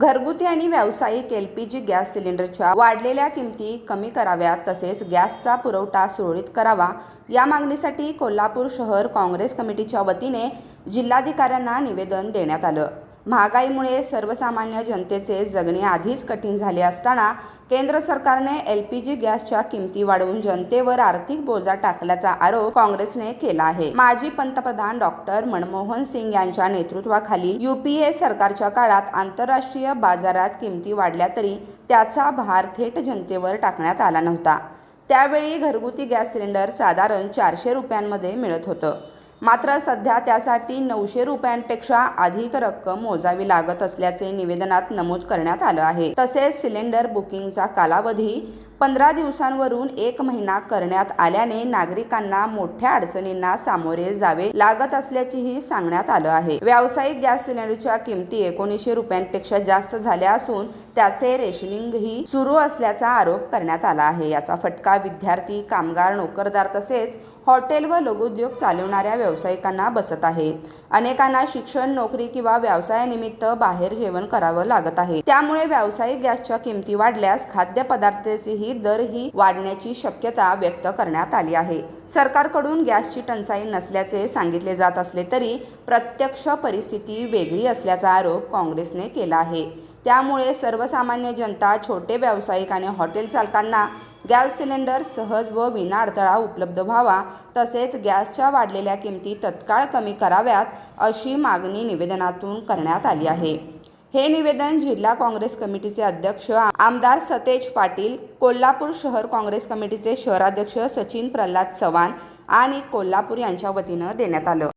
घरगुती आणि व्यावसायिक LPG गॅस सिलेंडरच्या वाढलेल्या किमती कमी कराव्यात, तसेच गॅसचा पुरवठा सुरळीत करावा या मागणीसाठी कोल्हापूर शहर काँग्रेस कमिटीच्या वतीने जिल्हाधिकाऱ्यांना निवेदन देण्यात आलं। महागाईमुळे सर्वसामान्य जनतेचे जगणे आधीच कठीण झाले असताना केंद्र सरकारने LPG गॅसच्या किमती वाढवून जनतेवर आर्थिक बोजा टाकल्याचा आरोप काँग्रेसने केला आहे। माजी पंतप्रधान डॉक्टर मनमोहन सिंग यांच्या नेतृत्वाखालील UPA सरकारच्या काळात आंतरराष्ट्रीय बाजारात किमती वाढल्या तरी त्याचा भार थेट जनतेवर टाकण्यात आला नव्हता। त्यावेळी घरगुती गॅस सिलेंडर साधारण 400 रुपयांमध्ये मिळत होतं, मात्र सध्या त्यासाठी 900 रुपयांपेक्षा अधिक रक्कम मोजावी लागत असल्याचे निवेदनात नमूद करण्यात आलं आहे। तसेच सिलेंडर बुकिंगचा कालावधी 15 दिवसांवरून 1 महिना करण्यात आल्याने नागरिकांना मोठ्या अडचणींना सामोरे जावे लागत असल्याचेही सांगण्यात आलं आहे। व्यावसायिक गॅस सिलेंडरच्या किमती 1900 रुपयांपेक्षा जास्त झाल्या असून त्याचे रेशनिंगही सुरू असल्याचा आरोप करण्यात आला आहे। याचा फटका विद्यार्थी, कामगार, नोकरदार तसेच हॉटेल व लघुउद्योग चालवणाऱ्या व्यावसायिकांना बसत आहे। अनेकांना शिक्षण, नोकरी किंवा व्यवसायानिमित्त बाहेर जेवण करावं लागत आहे। त्यामुळे व्यावसायिक गॅसच्या किमती वाढल्यास खाद्यपदार्थाचेही दरही वाढण्याची शक्यता व्यक्त करण्यात आली आहे। सरकारकडून गॅसची टंचाई नसल्याचे सांगितले जात असले तरी प्रत्यक्ष परिस्थिती वेगळी असल्याचा आरोप काँग्रेसने केला आहे। त्यामुळे सर्वसामान्य जनता, छोटे व्यावसायिक आणि हॉटेल चालकांना गॅस सिलेंडर सहज व विनाअडथळा उपलब्ध व्हावा, तसेच गॅसच्या वाढलेल्या किमती तत्काळ कमी कराव्यात अशी मागणी निवेदनातून करण्यात आली आहे। हे निवेदन जिल्हा काँग्रेस कमिटीचे अध्यक्ष आमदार सतेज पाटील, कोल्हापूर शहर काँग्रेस कमिटीचे शहराध्यक्ष सचिन प्रल्हाद चव्हाण आणि कोल्हापूर यांच्या वतीनं देण्यात आलं।